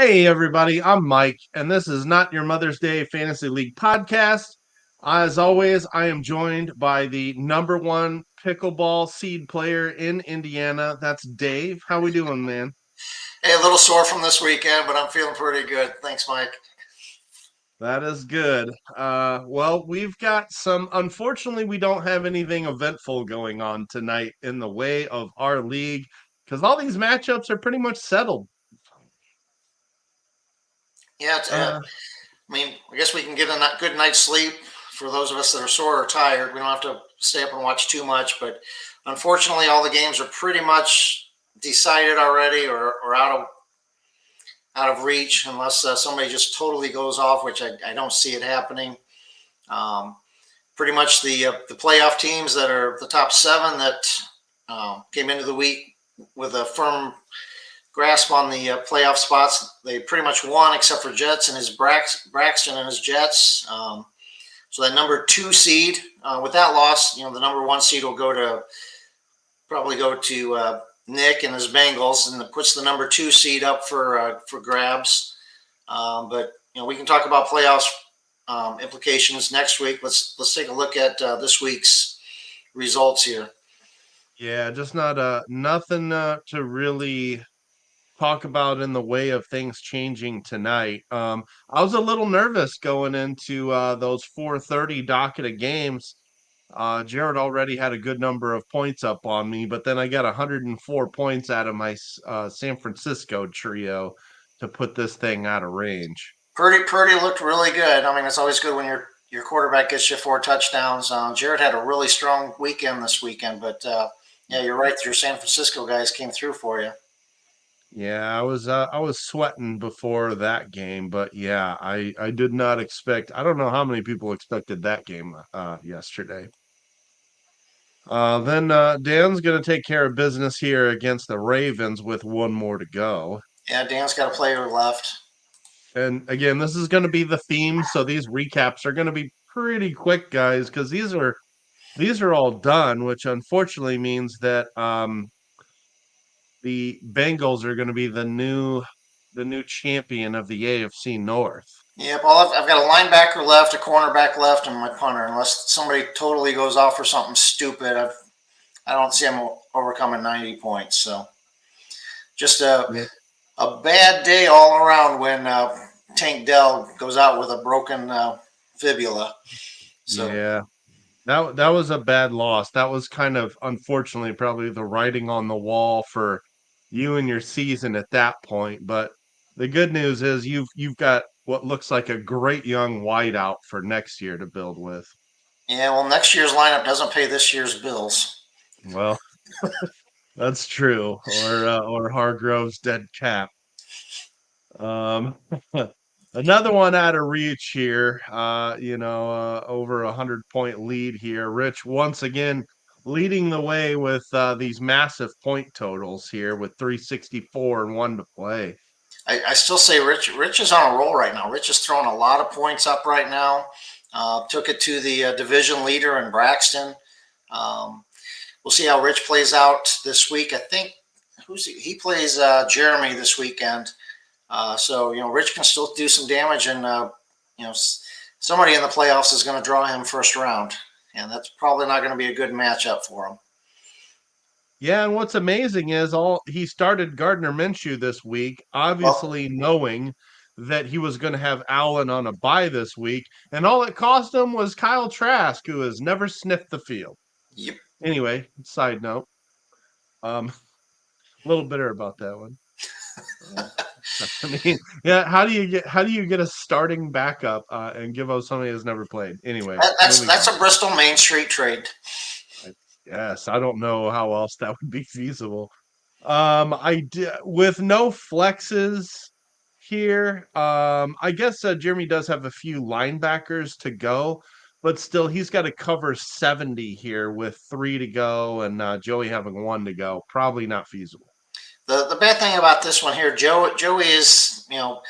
Hey, everybody, I'm Mike, and this is not your Mother's Day Fantasy League podcast. As always, I am joined by the number one pickleball seed player in Indiana. That's Dave. How we doing, man? Hey, a little sore from this weekend, but I'm feeling pretty good. Thanks, Mike. That is good. Well, we've got unfortunately, we don't have anything eventful going on tonight in the way of our league because all these matchups are pretty much settled. Yeah, Uh, I guess we can get a good night's sleep for those of us that are sore or tired. We don't have to stay up and watch too much, but unfortunately, all the games are pretty much decided already or out of reach unless somebody just totally goes off, which I don't see it happening. Um, Pretty much the playoff teams that are the top seven that came into the week with a firm grasp on the playoff spots. They pretty much won except for Jets and his Braxton and his Jets. So that number two seed, with that loss, the number one seed will probably go to Nick and his Bengals, and it puts the number two seed up for grabs. But we can talk about playoffs implications next week. Let's take a look at this week's results here. yeah, just nothing to really talk about in the way of things changing tonight. I was a little nervous going into those 4:30 docket of games. Jared already had a good number of points up on me, but then I got 104 points out of my San Francisco trio to put this thing out of range. Purdy looked really good. I mean, it's always good when your quarterback gets you four touchdowns. Jared had a really strong weekend this weekend, but yeah, you're right. Your San Francisco guys came through for you. Yeah, I was sweating before that game, but yeah, I did not expect. I don't know how many people expected that game yesterday. Then Dan's going to take care of business here against the Ravens with one more to go. Yeah, Dan's got a player left. And again, this is going to be the theme, so these recaps are going to be pretty quick, guys, because these are all done, which unfortunately means that the Bengals are going to be the new champion of the AFC North. Yep, I've got a linebacker left, a cornerback left, and my punter. Unless somebody totally goes off for something stupid, I don't see him overcoming 90 points. So just Yeah, a bad day all around when Tank Dell goes out with a broken fibula. So yeah. That was a bad loss. That was kind of unfortunately probably the writing on the wall for you and your season at that point. But the good news is you've got what looks like a great young wideout for next year to build with. yeah, well, next year's lineup doesn't pay this year's bills. Well, that's true. Or Hargrove's dead cap. Um, another one out of reach here. Over 100 point lead here. Rich once again leading the way with these massive point totals here with 364 and one to play. I still say Rich is on a roll right now. Rich is throwing a lot of points up right now. Took it to the division leader in Braxton. We'll see how Rich plays out this week. I think he plays Jeremy this weekend. So Rich can still do some damage, and somebody in the playoffs is going to draw him first round, and that's probably not going to be a good matchup for him. Yeah, and what's amazing is all he started Gardner Minshew this week, Well, obviously knowing that he was going to have Allen on a bye this week, and all it cost him was Kyle Trask, who has never sniffed the field. yep. Anyway, side note, a little bitter about that one. I mean, yeah, how do you get a starting backup and give up somebody who's never played? Anyway, That's a Bristol Main Street trade. yes, I don't know how else that would be feasible. With no flexes here. I guess Jeremy does have a few linebackers to go, but still, he's got to cover 70 here with three to go, and Joey having one to go. Probably not feasible. The bad thing about this one here, Joey is the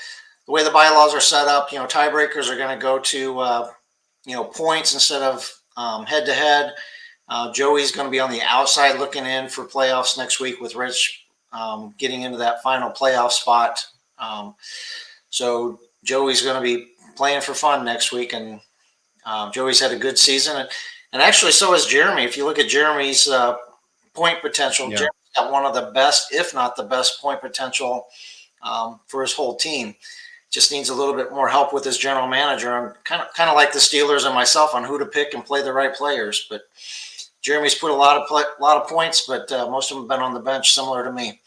way the bylaws are set up. Tiebreakers are going to go to points instead of head to head. Joey's going to be on the outside looking in for playoffs next week with Rich getting into that final playoff spot Um, so Joey's going to be playing for fun next week, and Joey's had a good season, and actually so has Jeremy. If you look at Jeremy's point potential, Yeah. Jeremy's got one of the best, if not the best, point potential for his whole team. Just needs a little bit more help with his general manager. I'm kind of like the Steelers and myself on who to pick and play the right players. But Jeremy's put a lot of points, but most of them have been on the bench, similar to me.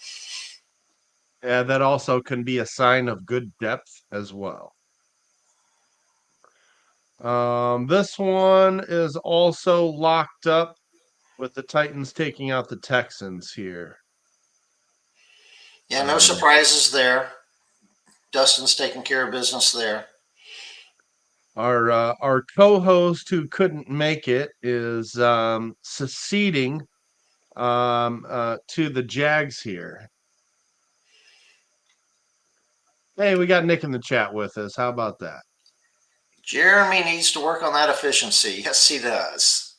Yeah, that also can be a sign of good depth as well. This one is also locked up with the Titans taking out the Texans here. Yeah, no Um, surprises there. Dustin's taking care of business there. our co-host who couldn't make it is seceding to the Jags here. Hey, we got Nick in the chat with us. How about that? Jeremy needs to work on that efficiency. Yes, he does.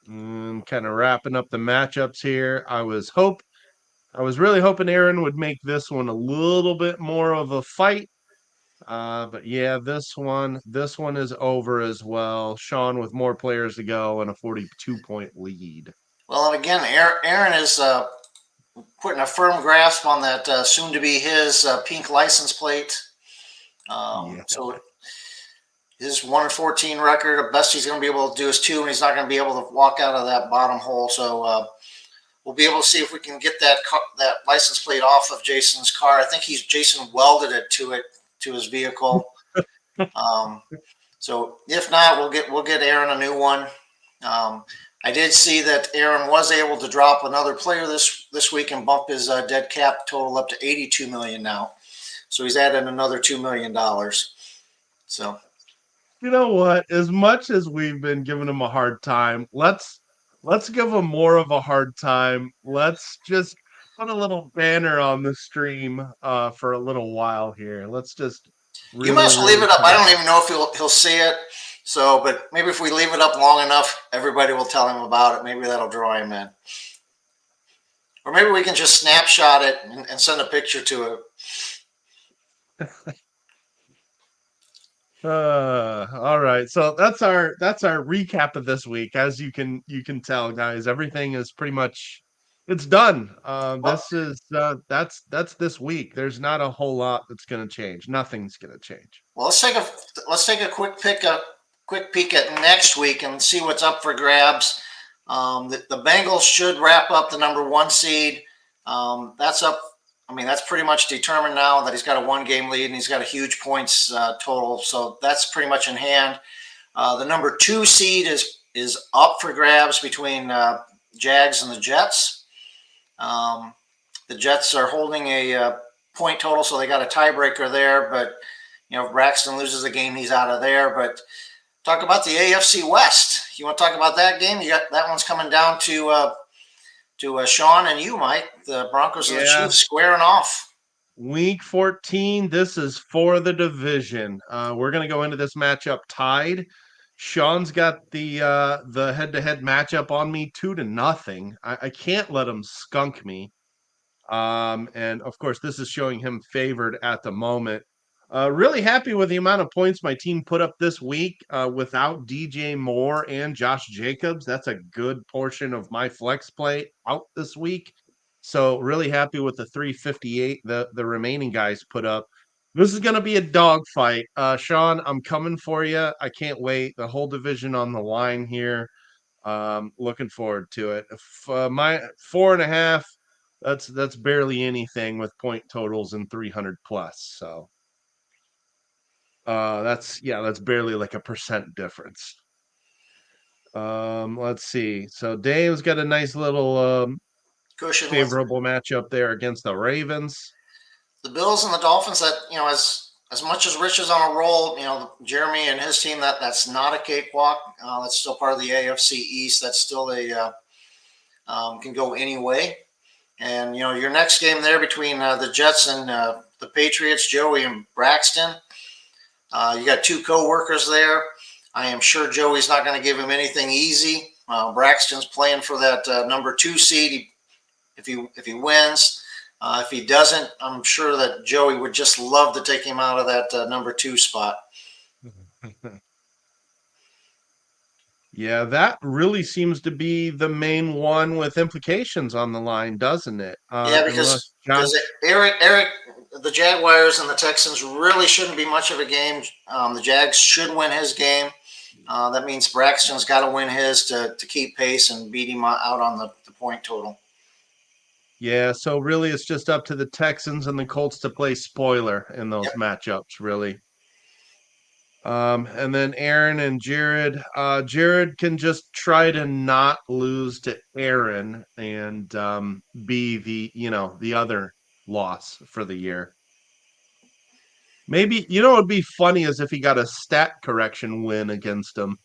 Kind of wrapping up the matchups here. I was really hoping Aaron would make this one a little bit more of a fight. But yeah, this one is over as well. Sean with more players to go and a 42-point lead. Well, and again, Aaron is putting a firm grasp on that soon to be his pink license plate. Yeah. So his 1-14 record, the best he's going to be able to do is 2, and he's not going to be able to walk out of that bottom hole. So we'll be able to see if we can get that license plate off of Jason's car. I think Jason welded it to his vehicle. So if not, we'll get Aaron a new one. I did see that Aaron was able to drop another player this week and bump his dead cap total up to $82 million now. So he's added another $2 million. So You know what? As much as we've been giving him a hard time, let's give him more of a hard time. Let's just put a little banner on the stream for a little while here. Let's just you really, must leave really it up. put I it. don't even know if he'll see it. So, but maybe if we leave it up long enough, everybody will tell him about it. Maybe that'll draw him in. Or maybe we can just snapshot it and send a picture to it. All right. So that's our recap of this week. As you can tell, guys, everything is pretty much it's done. Well, This is that's this week. There's not a whole lot that's gonna change. Nothing's gonna change. well, let's take a quick peek at next week and see what's up for grabs. The Bengals should wrap up the number 1 seed. That's up. I mean, that's pretty much determined now that he's got a 1-game lead and he's got a huge points total. So that's pretty much in hand. The number 2 seed is up for grabs between Jags and the Jets. The Jets are holding a point total, so they got a tiebreaker there. But if Braxton loses the game, he's out of there. But talk about the AFC West. You want to talk about that game? You got that one's coming down to Sean and you, Mike. The Broncos and the Yeah. Chiefs squaring off. Week 14, this is for the division. We're gonna go into this matchup tied. Sean's got the head-to-head matchup on me 2-0. I can't let him skunk me. And of course, this is showing him favored at the moment. Really happy with the amount of points my team put up this week without DJ Moore and Josh Jacobs. That's a good portion of my flex play out this week. So really happy with the 358 the remaining guys put up. This is going to be a dogfight. Sean, I'm coming for you. I can't wait. The whole division on the line here. Looking forward to it. My 4.5, that's barely anything with point totals and 300 plus. So that's barely like a percent difference. Let's see. So Dave's got a nice little Cushion with favorable matchup there against the Ravens. the Bills and the Dolphins. That as much as Rich is on a roll, Jeremy and his team, that's not a cakewalk. That's still part of the AFC East. That's still can go any way. And your next game there between the Jets and the Patriots, Joey and Braxton. You got 2 co-workers there. I am sure Joey's not going to give him anything easy. Braxton's playing for that number 2 seed if he wins. If he doesn't, I'm sure that Joey would just love to take him out of that number 2 spot. Yeah, that really seems to be the main one with implications on the line, doesn't it? Yeah, Unless because Josh. Eric, the Jaguars and the Texans really shouldn't be much of a game. The Jags should win his game. That means Braxton's got to win his to keep pace and beat him out on the point total. Yeah, so really it's just up to the Texans and the Colts to play spoiler in those Yep. matchups, really. And then Aaron and Jared. Jared can just try to not lose to Aaron and be the other loss for the year. Maybe what would be funny is if he got a stat correction win against him.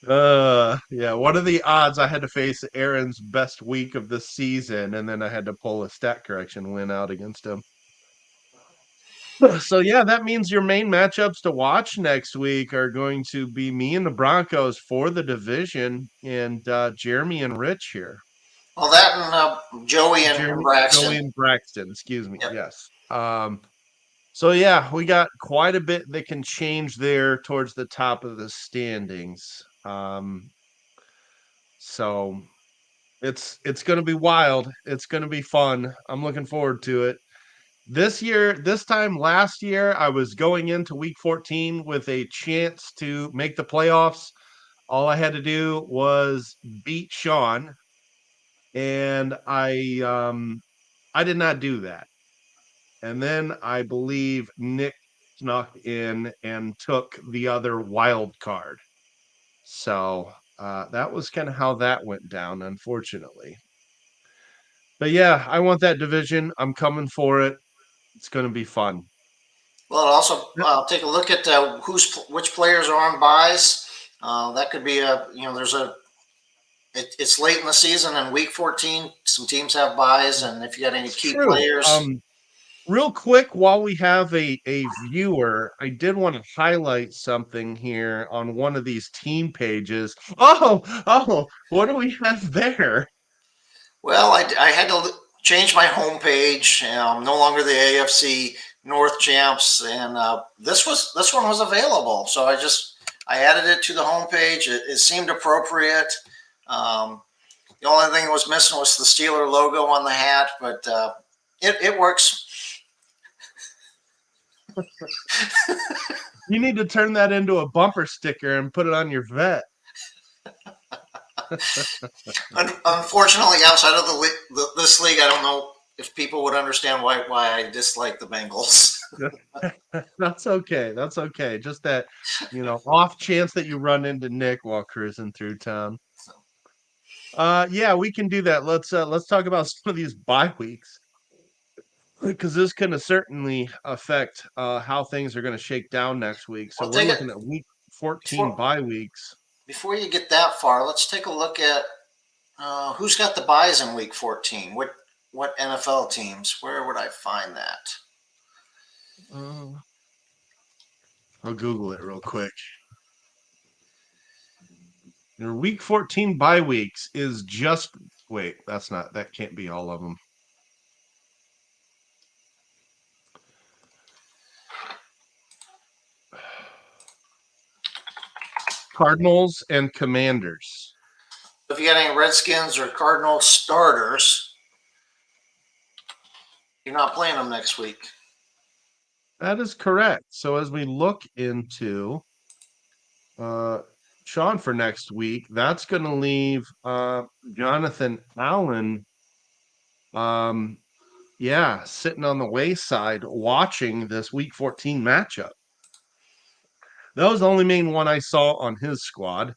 Yeah. What are the odds I had to face Aaron's best week of the season and then I had to pull a stat correction win out against him? So yeah, that means your main matchups to watch next week are going to be me and the Broncos for the division, and Jeremy and Rich here. Well, that and Joey and Joey Braxton. and Braxton. Excuse me. Yep. Yes. So yeah, we got quite a bit that can change there towards the top of the standings. So it's going to be wild. It's going to be fun. I'm looking forward to it. This time last year, I was going into week 14 with a chance to make the playoffs. All I had to do was beat Sean, and I did not do that. And then I believe Nick snuck in and took the other wild card. So that was kind of how that went down, unfortunately. But yeah, I want that division. I'm coming for it. It's going to be fun. Well, also take a look at which players are on buys. That could be there's it's late in the season and week 14. Some teams have buys, and if you got any It's key true. players, Real quick, while we have a viewer, I did want to highlight something here on one of these team pages. Oh, what do we have there? well, I had to change my homepage. No longer the AFC North champs, and this one was available, so I added it to the homepage. It seemed appropriate. The only thing that was missing was the Steeler logo on the hat, but it works. You need to turn that into a bumper sticker and put it on your vet. Unfortunately, outside of this league, I don't know if people would understand why I dislike the Bengals. That's okay. That's okay. Just that, off chance that you run into Nick while cruising through town. Yeah, we can do that. Let's talk about some of these bye weeks because this can certainly affect how things are going to shake down next week. So Well, we're take it looking at week 14 before bye weeks. before you get that far. Let's take a look at who's got the buys in Week 14. What NFL teams? Where would I find that? Uh, I'll Google it real quick. Your week 14 bye weeks is just wait, that can't be all of them. Cardinals and Commanders. If you got any Redskins or Cardinals starters, you're not playing them next week. That is correct. So as we look into Sean for next week, that's going to leave Jonathan Allen sitting on the wayside watching this week 14 matchup. That was the only main one I saw on his squad.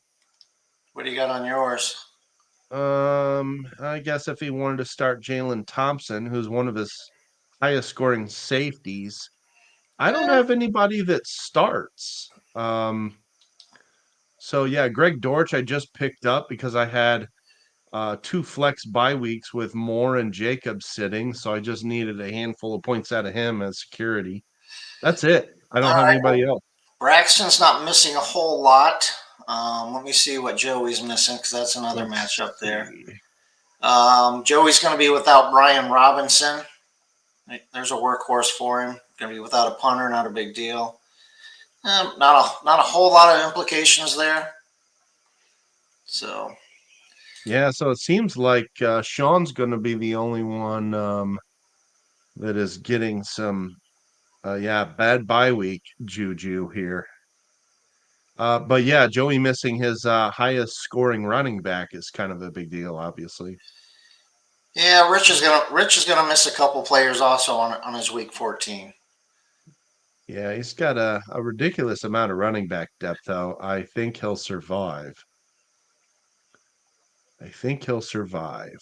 What do you got on yours? I guess if he wanted to start Jalen Thompson, who's one of his highest scoring safeties, I don't Eh, have anybody that starts. So yeah, Greg Dortch I just picked up because I had two flex bye weeks with Moore and Jacobs sitting, so I just needed a handful of points out of him as security. That's it. I all don't have right. anybody Well, else. Braxton's not missing a whole lot. Let me see what Joey's missing because that's another Let's matchup there. see. Joey's going to be without Brian Robinson. There's a workhorse for him. Going to be without a punter, not a big deal. Not a whole lot of implications there. So Yeah, so it seems like Sean's going to be the only one that is getting some, bad bye week juju here. But yeah, Joey missing his highest scoring running back is kind of a big deal, obviously. yeah, Rich is gonna miss a couple players also on his week 14. Yeah, he's got a ridiculous amount of running back depth, though. I think he'll survive. I think he'll survive.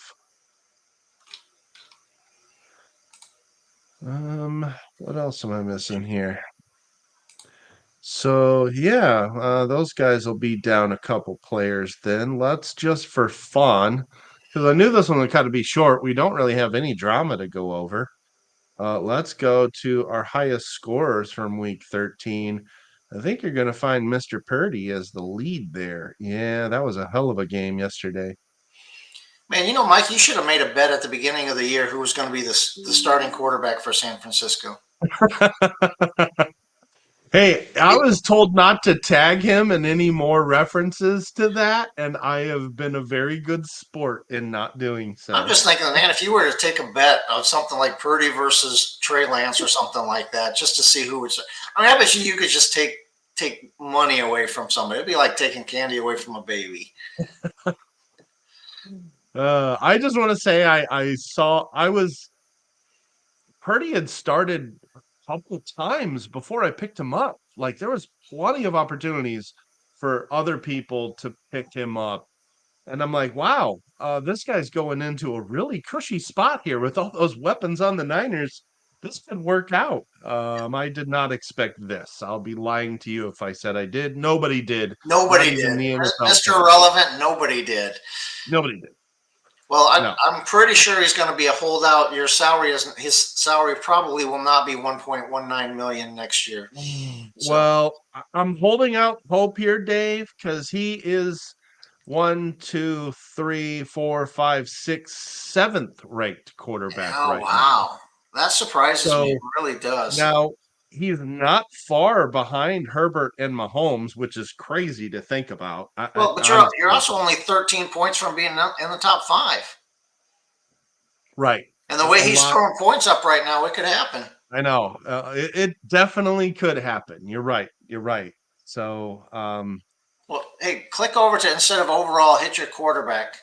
What else am I missing here? So yeah, those guys will be down a couple players then. Let's just for fun, because I knew this one would kind of be short. We don't really have any drama to go over. Let's go to our highest scorers from week 13. I think you're going to find Mr. Purdy as the lead there. Yeah, that was a hell of a game yesterday. Man, Mike, you should have made a bet at the beginning of the year who was going to be the starting quarterback for San Francisco. Hey, I was told not to tag him in any more references to that, and I have been a very good sport in not doing I'm so. just thinking, man, if you were to take a bet of something like Purdy versus Trey Lance or something like that, just to see who would. I mean, I bet you could just take money away from somebody. It'd be like taking candy away from a baby. I just want to say I saw I was Purdy had started a couple times before I picked him up. Like there was plenty of opportunities for other people to pick him up. And I'm like, wow, this guy's going into a really cushy spot here with all those weapons on the Niners. This could work out. I did not expect this. I'll be lying to you if I said I did. Nobody did. Not Nobody even did. the NFL Mr. fans. Irrelevant, nobody did. Nobody did. Well, No. I'm pretty sure he's going to be a holdout. His salary probably will not be 1.19 million next year. So Well, I'm holding out hope here, Dave, because he is one, two, three, four, five, six, seventh ranked quarterback oh right now. wow, that surprises me. It So really does. now he's not far behind Herbert and Mahomes, which is crazy to think about. Well, but you're Honestly, also only 13 points from being in the top five. right. And the way A he's lot. throwing points up right now, it could happen. I know. It definitely could happen. You're right. You're right. So, Well, hey, click over to instead of overall, hit your quarterback.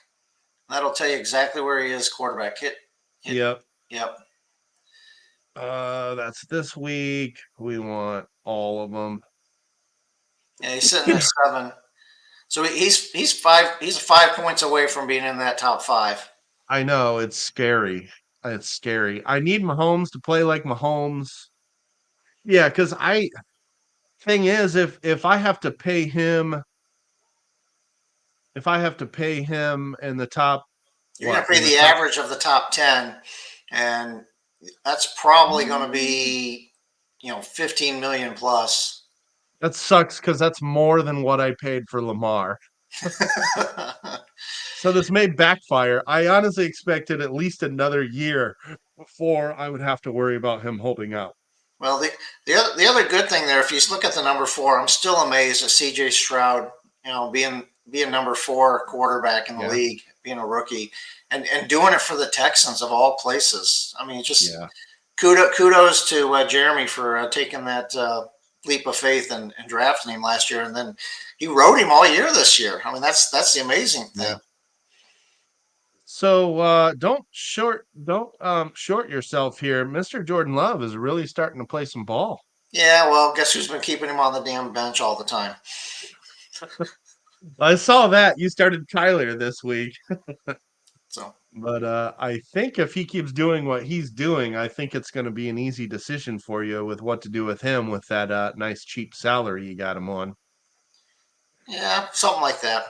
That'll tell you exactly where he is. Quarterback hit. yep. Yep. That's this week. We want all of them. Yeah, he's sitting at 7. So he's 5 points away from being in that top 5. I know it's scary. It's scary. I need Mahomes to play like Mahomes. Yeah, because I thing is, if I have to pay him, if I have to pay him in the top, You're going to what pay in the the top, average of the top 10, and that's probably going to be 15 million plus. that sucks because that's more than what I paid for Lamar. So this may backfire. I honestly expected at least another year before I would have to worry about him holding out. Well, the other good thing there, if you look at the number 4, I'm still amazed at C.J. Stroud, being number 4 quarterback in the Yeah, league, being a rookie, and doing it for the Texans of all places. I mean, just yeah, kudos to Jeremy for taking that leap of faith and drafting him last year, and then he rode him all year this year. I mean, that's the amazing thing. yeah. So don't short yourself here. Mr. Jordan Love is really starting to play some ball. Yeah, well, guess who's been keeping him on the damn bench all the time? I saw that you started Kyler this week, So but I think if he keeps doing what he's doing, I think it's going to be an easy decision for you with what to do with him with that nice cheap salary you got him on. yeah, something like that.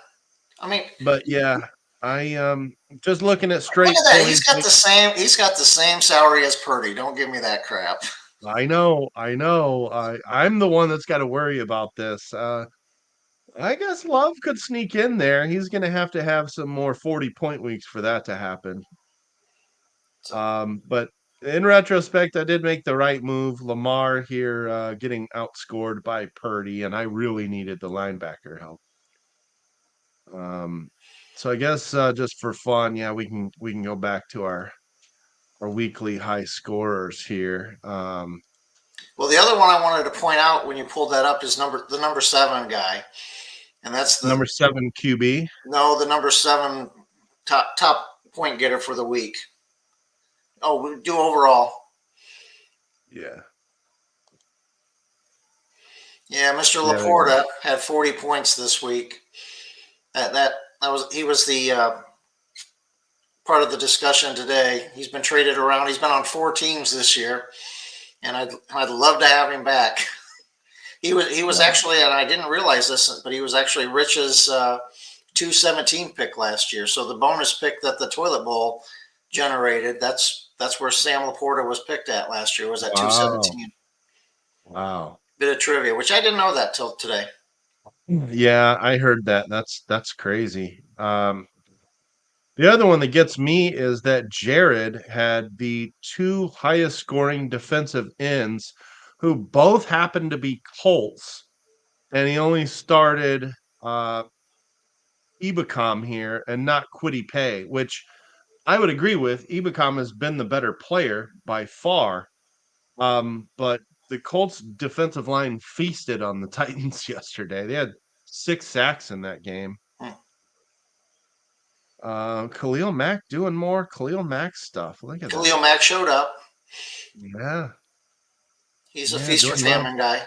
I mean, But yeah, I just looking at look straight at that. He's points. got the same. He's got the same salary as Purdy. Don't give me that crap. I know. I'm the one that's got to worry about this. I guess Love could sneak in there. He's going to have some more 40-point weeks for that to happen. So, But in retrospect, I did make the right move. Lamar here getting outscored by Purdy, and I really needed the linebacker help. Um, so I guess just for fun, yeah, we can go back to our weekly high scorers here. well, the other one I wanted to point out when you pulled that up is the number 7 guy, and that's Number 7 QB. the number 7 top point getter for the week. Oh, we do overall. Yeah, Yeah, Mr. yeah, there you Laporta had 40 points this week. That was he was the part of the discussion today. He's been traded around. He's been on 4 teams this year, and I'd love to have him back. He was go. actually, and I didn't realize this, but he was actually Rich's 217 pick last year. So the bonus pick that the Toilet Bowl generated, that's where Sam Laporta was picked at last year. Was at Wow, 217. wow. Bit of trivia, which I didn't know that till today. Yeah, I heard that. That's crazy. The other one that gets me is that Jared had the two highest scoring defensive ends who both happened to be Colts, and he only started uh Ebicom here and not Quiddy Pay, which I would agree with. Ebicom has been the better player by far. But the Colts defensive line feasted on the Titans yesterday. They had 6 sacks in that game. Hmm. Khalil Mack doing more Khalil Mack stuff. Look at that. Khalil Mack showed up. Yeah. He's a Yeah, feast or doing well. famine guy.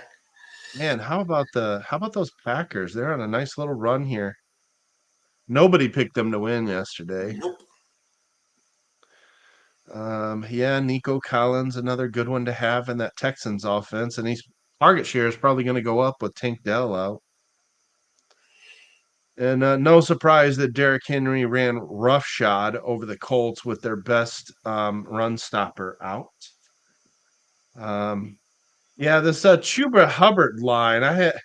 Man, how about those Packers? They're on a nice little run here. Nobody picked them to win yesterday. Nope. Yeah, Nico Collins, another good one to have in that Texans offense, and he's target share is probably going to go up with Tank Dell out. And no surprise that Derrick Henry ran roughshod over the Colts with their best run stopper out. Um, yeah, this Chuba Hubbard line, that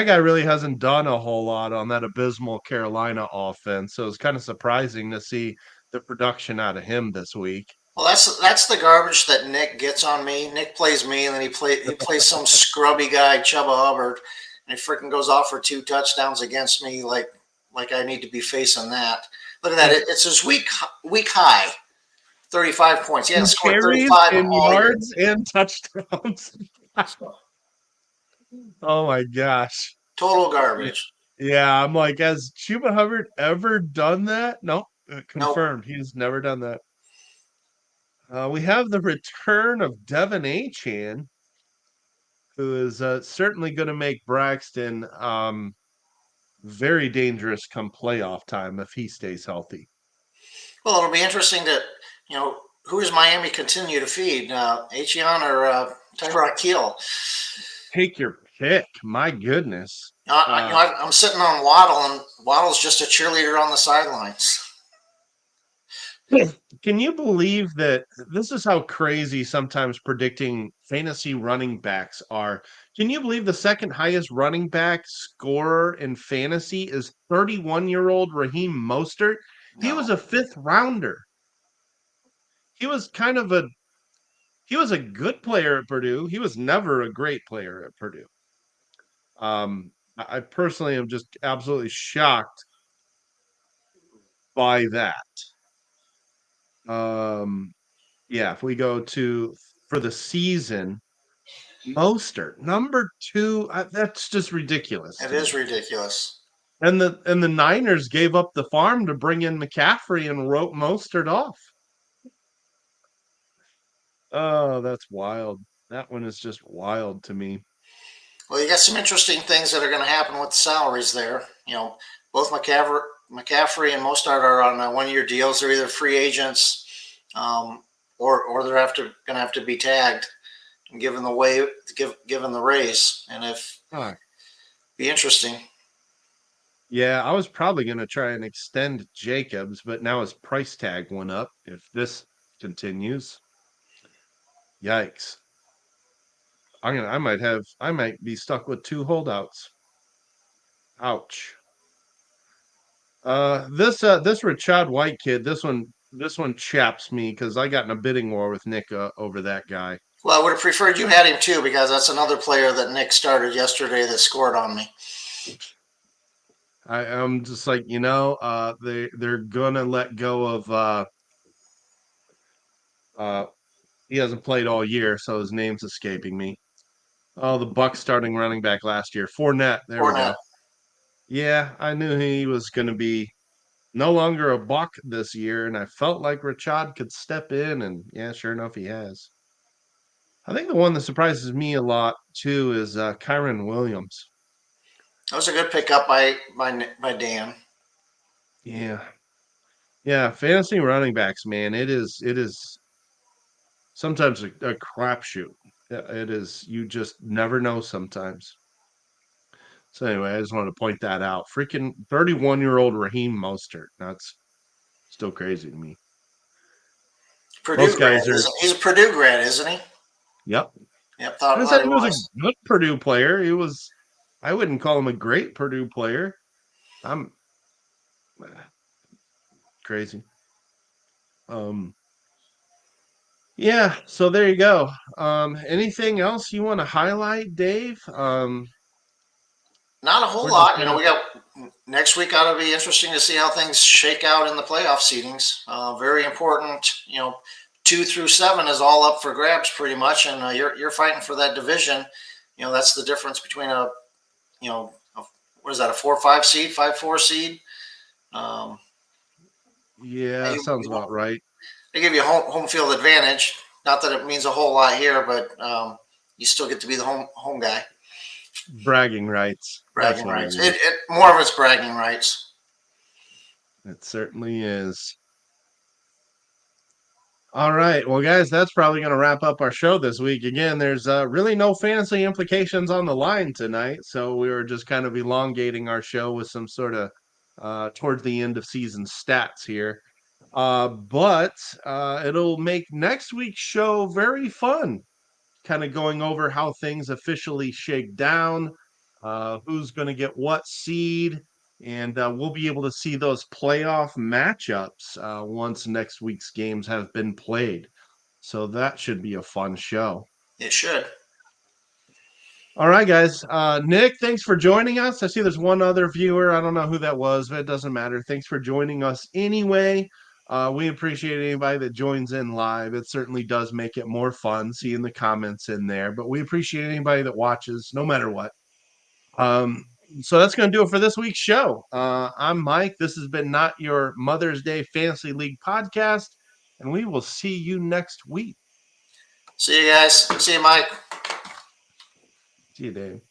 guy really hasn't done a whole lot on that abysmal Carolina offense. So it's kind of surprising to see the production out of him this week. Well, that's the garbage that Nick gets on me. Nick plays me, and then he plays some scrubby guy, Chuba Hubbard, and he freaking goes off for 2 touchdowns against me. Like I need to be facing that. Look at that! It's his week high, 35 points. He hasn't scored Carries 35 and all year. yards and touchdowns. So, Oh my gosh. total Yeah, garbage. yeah, I'm like, has Chuba Hubbard ever done that? No, Nope. confirmed. He's never done that. We have the return of Devin Achan, who is certainly going to make Braxton very dangerous come playoff time if he stays healthy. Well, it'll be interesting to who does Miami continue to feed, Acheon or Tyrod Hill? Take your pick. My goodness. I'm sitting on Waddle, and Waddle's just a cheerleader on the sidelines. Can you believe that this is how crazy sometimes predicting fantasy running backs are? Can you believe the second highest running back scorer in fantasy is 31-year-old Raheem Mostert? He No. was a fifth rounder. He was kind of a he was a good player at Purdue. He was never a great player at Purdue. I personally am just absolutely shocked by that. Um, yeah, if we go to for the season, Mostert, number 2, that's just ridiculous It to is me. ridiculous. And the Niners gave up the farm to bring in McCaffrey and wrote Mostert off. Oh, that's wild. That one is just wild to me. Well, you got some interesting things that are going to happen with the salaries there. Both McCaffrey and Mostard are on 1-year deals. They're either free agents, or they're going to have to be tagged, given given the raise, and if Huh. be interesting. Yeah, I was probably going to try and extend Jacobs, but now his price tag went up. If this continues, yikes. I might be stuck with 2 holdouts. Ouch. This Rashad White kid, this one chaps me because I got in a bidding war with Nick over that guy. Well, I would have preferred you had him too because that's another player that Nick started yesterday that scored on me. I'm just like, they're gonna let go of uh he hasn't played all year, so his name's escaping me. Oh, the Bucks starting running back last year. Fournette, there we Fournette. go. Yeah, I knew he was gonna be no longer a Buck this year, and I felt like Rashad could step in, and yeah, sure enough, he has. I think the one that surprises me a lot too is Kyron Williams. That was a good pickup by Dan. Yeah, yeah, fantasy running backs, man. It is sometimes a crapshoot. Yeah, it is. You just never know sometimes. So anyway, I just wanted to point that out. Freaking 31-year-old Raheem Mostert. That's still crazy to me. Purdue Most grad, guys are. isn't he's a Purdue grad, isn't he? Yep. Yep, I thought said he he was a was. good Purdue player. He was. I wouldn't call him a great Purdue player. I'm crazy. Um. Yeah. So there you go. Anything else you want to highlight, Dave? Not a whole We're just lot. kind of. We got next week. Ought to be interesting to see how things shake out in the playoff seedings. Very important. 2 through 7 is all up for grabs pretty much, and you're fighting for that division. That's the difference between what is that, a 4-5 seed, 5-4 seed. Um, Yeah, they, sounds about right. they give you a home field advantage. Not that it means a whole lot here, but you still get to be the home guy. Bragging rights. That's Bragging what it rights. is. It more of it's bragging rights. It certainly is. All right. Well, guys, that's probably going to wrap up our show this week. Again, there's really no fantasy implications on the line tonight. So we were just kind of elongating our show with some sort of towards the end of season stats here. But it'll make next week's show very fun, kind of going over how things officially shake down, who's going to get what seed, and we'll be able to see those playoff matchups once next week's games have been played. So that should be a fun show. It should. All right, guys. Nick, thanks for joining us. I see there's one other viewer. I don't know who that was, but it doesn't matter. Thanks for joining us anyway. We appreciate anybody that joins in live. It certainly does make it more fun seeing the comments in there, but we appreciate anybody that watches no matter what. Um, so that's going to do it for this week's show. I'm Mike. This has been Not Your Mother's Day Fantasy League podcast, and we will see you next week. See you guys. See you, Mike. See you, Dave.